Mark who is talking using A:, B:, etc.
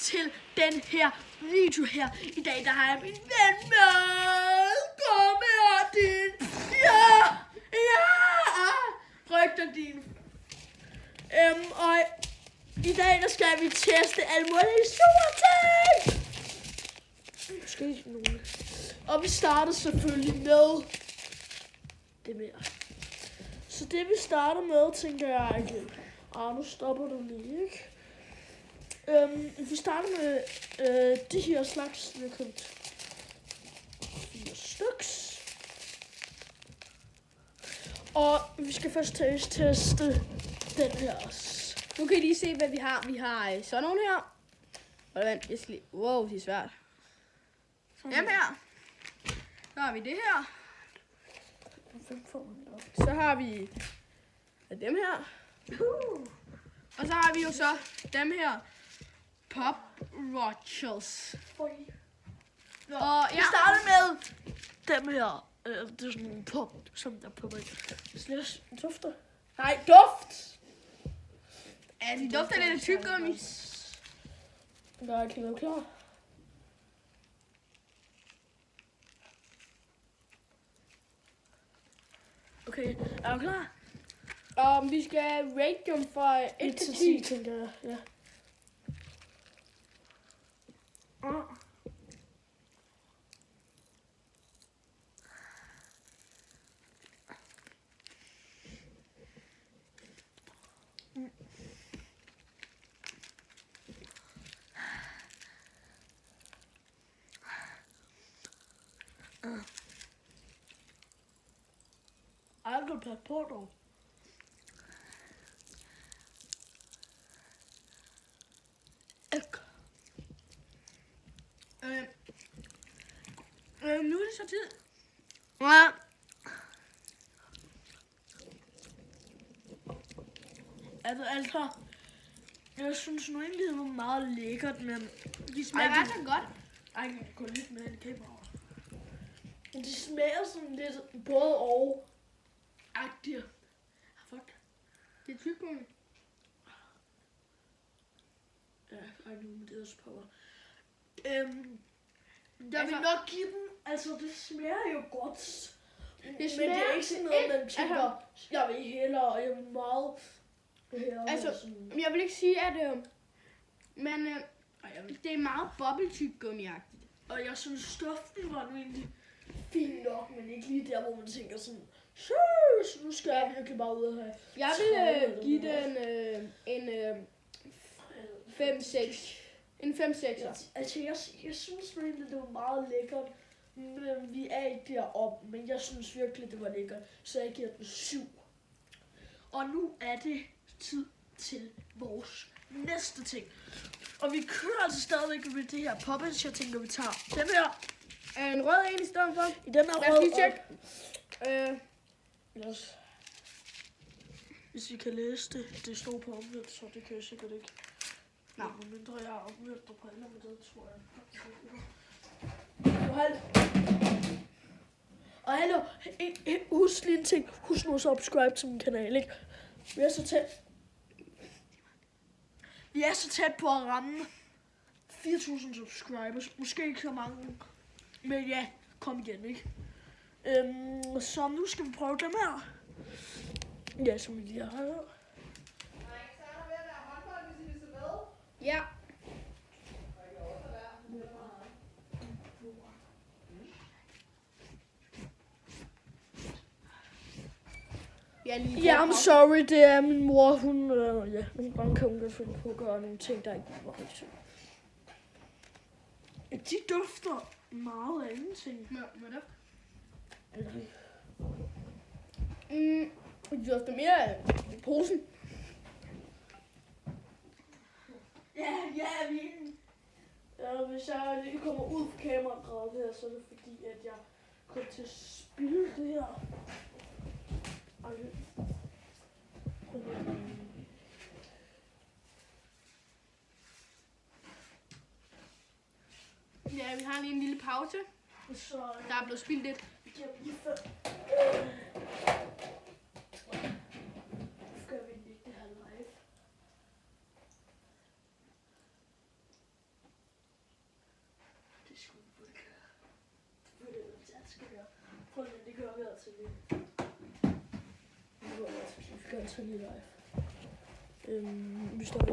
A: til den her video her. I dag der har jeg min ven med. Kom her, din. Ja. Rygter din. Og i dag der skal vi teste alle mulige store ting. Måske ikke nogen. Og vi starter selvfølgelig med det mere. Så det vi starter med, tænker jeg ikke. Nu stopper du lige, ikke? Vi starter med de her slags. Vi har købt 4 styks. Og vi skal først teste den her også.
B: Nu kan I lige se, hvad vi har. Vi har sådan nogle her. Vent, jeg skal lige... Wow, det er svært. Dem her. Så har vi det her. Så har vi dem her. Og så har vi jo så dem her. Pop Rochers.
A: Og
B: ja.
A: Vi starter med dem her. Det er sådan nogle pop, som der popper i. Slash dufter. Nej, duft!
B: Ja, de dufter lidt af tyggegummi.
A: Der er ikke noget klar. Okay, er du klar?
B: Vi skal rate dem fra 1 til 10.
A: Tænker jeg, ja. Aldrig pas på dog.
B: Nu er det så tid.
A: Ja. Altså, jeg synes nu egentlig, det var meget lækkert, men
B: De smager ret så godt.
A: Ej, jeg kan gå lidt med en kamera. De smager sådan lidt både og agtige. Fuck.
B: Det er tyggegummi.
A: Ja, ej nu med det også popper. Jeg vil nok give den, altså det smager jo godt. Men det er ikke sådan noget, man tænker, jeg vil hellere, og jeg vil meget hellere.
B: Altså,
A: sådan.
B: jeg vil ikke sige, at det er meget boble-tyggegummi-agtigt.
A: Og jeg synes, stoften var nu egentlig fint nok, men ikke lige der, hvor man tænker sådan, så nu skal jeg virkelig bare ud og have.
B: Jeg vil give den en 5-6. En 5-6'er.
A: Altså, jeg synes virkelig, det var meget lækkert. Men vi er ikke deroppe, men jeg synes virkelig, det var lækkert. Så jeg giver den 7. Og nu er det tid til vores næste ting. Og vi kører altså stadigvæk med det her poppins. Jeg tænker, vi tager den her.
B: En rød en i stedet for.
A: I den her
B: Lad os lige tjekke.
A: Yes. Hvis I kan læse det. Det står på omvendt, så det kan jeg sikkert ikke.
B: Nå.
A: Mindre jeg har omvendt på briller, men det tror jeg. Og hallo, husk lige en ting. Husk nu at subscribe til min kanal, ikke? Vi er så tæt på at ramme 4.000 subscribers. Måske ikke så mange. Men ja, kom igen, ikke? Så nu skal vi prøve dem her. Ja, som vi lige har hørt.
B: Ja.
A: Ja, I'm sorry, det er min mor, hun, ja, nogle gange kan hun godt finde på at gøre nogle ting, der ikke var rigtig. De dufter meget af ingenting.
B: Hvad der? De dufter mere af posen.
A: Ja, vinen. Hvis jeg lige kommer ud på kameraet her, så er det fordi, at jeg kommer til at spilde det her.
B: Ja, vi har lige en lille pause.
A: Så
B: Der er blevet spildt lidt.
A: jeg lige før. Skal vi ikke det her live? Prøv lige, det kører vi altså lige. Vi gør altså lige live. Vi starter